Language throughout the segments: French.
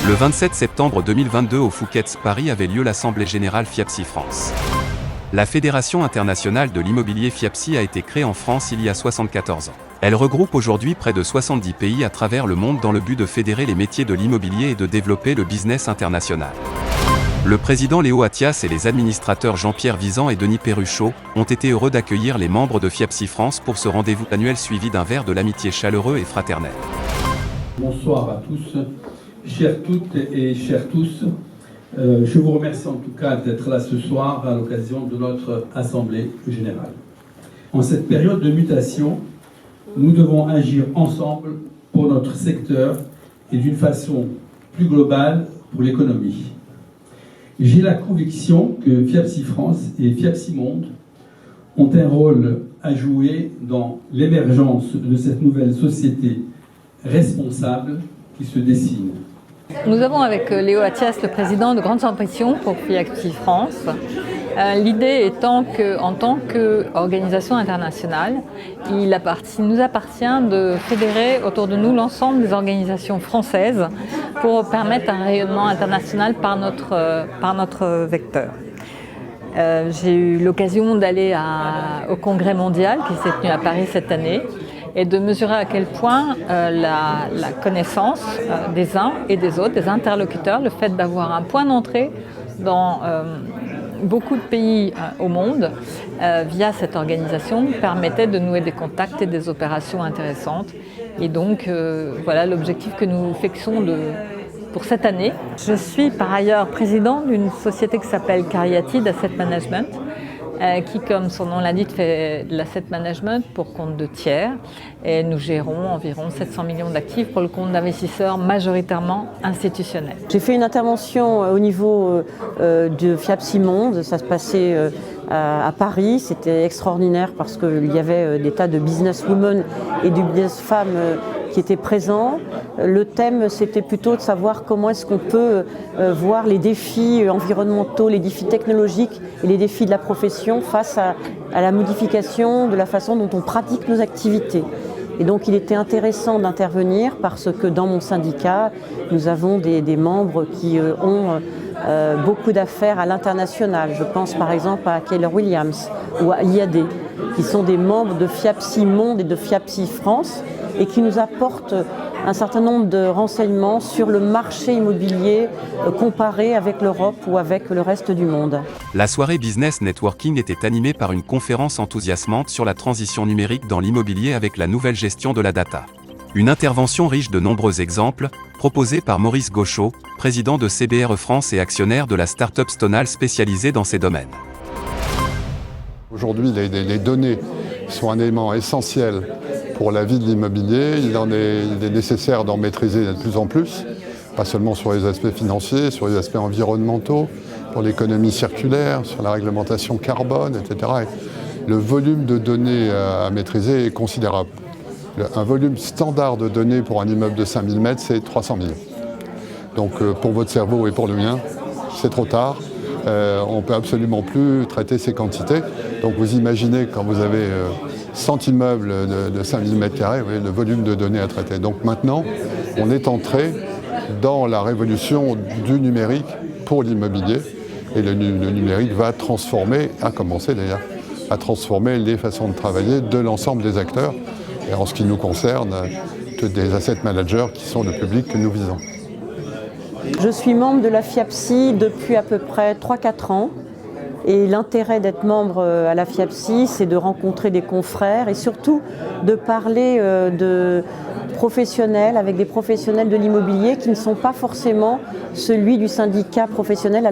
Le 27 septembre 2022 au Fouquet's Paris avait lieu l'Assemblée Générale FIAPSI France. La Fédération Internationale de l'Immobilier FIAPSI a été créée en France il y a 74 ans. Elle regroupe aujourd'hui près de 70 pays à travers le monde dans le but de fédérer les métiers de l'immobilier et de développer le business international. Le président Léo Attias et les administrateurs Jean-Pierre Visan et Denis Perruchot ont été heureux d'accueillir les membres de FIAPSI France pour ce rendez-vous annuel suivi d'un verre de l'amitié chaleureux et fraternel. Bonsoir à tous, chères toutes et chers tous. Je vous remercie en tout cas d'être là ce soir à l'occasion de notre Assemblée Générale. En cette période de mutation, nous devons agir ensemble pour notre secteur et d'une façon plus globale pour l'économie. J'ai la conviction que FIAPSI France et FIAPSI Monde ont un rôle à jouer dans l'émergence de cette nouvelle société responsable qui se dessine. Nous avons avec Léo Attias, le président, de grandes ambitions pour FIAPSI France. L'idée étant qu'en tant qu'organisation internationale, il nous appartient de fédérer autour de nous l'ensemble des organisations françaises pour permettre un rayonnement international par notre vecteur. J'ai eu l'occasion d'aller au Congrès mondial qui s'est tenu à Paris cette année et de mesurer à quel point la connaissance des uns et des autres, des interlocuteurs, le fait d'avoir un point d'entrée dans beaucoup de pays au monde via cette organisation permettait de nouer des contacts et des opérations intéressantes. Et donc voilà l'objectif que nous fixons pour cette année. Je suis par ailleurs président d'une société qui s'appelle Cariatide Asset Management, qui, comme son nom l'indique, fait de l'asset management pour compte de tiers. Et nous gérons environ 700 millions d'actifs pour le compte d'investisseurs majoritairement institutionnels. J'ai fait une intervention au niveau de FIAPSI Monde. Ça se passait à Paris. C'était extraordinaire parce qu'il y avait des tas de businesswomen et de businessfemmes qui étaient présents. Le thème, c'était plutôt de savoir comment est-ce qu'on peut voir les défis environnementaux, les défis technologiques et les défis de la profession face à la modification de la façon dont on pratique nos activités. Et donc il était intéressant d'intervenir parce que dans mon syndicat, nous avons des membres qui ont beaucoup d'affaires à l'international. Je pense par exemple à Keller Williams ou à IAD, qui sont des membres de FIAPSI Monde et de FIAPSI France et qui nous apportent un certain nombre de renseignements sur le marché immobilier comparé avec l'Europe ou avec le reste du monde. La soirée Business Networking était animée par une conférence enthousiasmante sur la transition numérique dans l'immobilier avec la nouvelle gestion de la data. Une intervention riche de nombreux exemples, proposée par Maurice Gauchot, président de CBRE France et actionnaire de la start-up Stonal spécialisée dans ces domaines. Aujourd'hui, les données sont un élément essentiel pour la vie de l'immobilier. Il est nécessaire d'en maîtriser de plus en plus, pas seulement sur les aspects financiers, sur les aspects environnementaux, pour l'économie circulaire, sur la réglementation carbone, etc. Et le volume de données à maîtriser est considérable. Un volume standard de données pour un immeuble de 5000 mètres, c'est 300 000. Donc pour votre cerveau et pour le mien, c'est trop tard. On ne peut absolument plus traiter ces quantités. Donc vous imaginez quand vous avez 100 immeubles de 5000 m², vous voyez, le volume de données à traiter. Donc maintenant, on est entré dans la révolution du numérique pour l'immobilier. Et le numérique va transformer, a commencé d'ailleurs, à transformer les façons de travailler de l'ensemble des acteurs. Et en ce qui nous concerne, des asset managers qui sont le public que nous visons. Je suis membre de la FIAPSI depuis à peu près 3-4 ans. Et l'intérêt d'être membre à la FIAPSI, c'est de rencontrer des confrères et surtout de parler de professionnels avec des professionnels de l'immobilier qui ne sont pas forcément celui du syndicat professionnel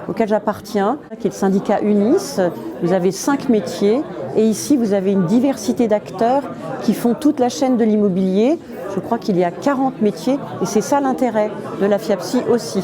auquel j'appartiens, qui est le syndicat UNIS. Vous avez 5 métiers et ici vous avez une diversité d'acteurs qui font toute la chaîne de l'immobilier. Je crois qu'il y a 40 métiers et c'est ça l'intérêt de la FIAPSI aussi.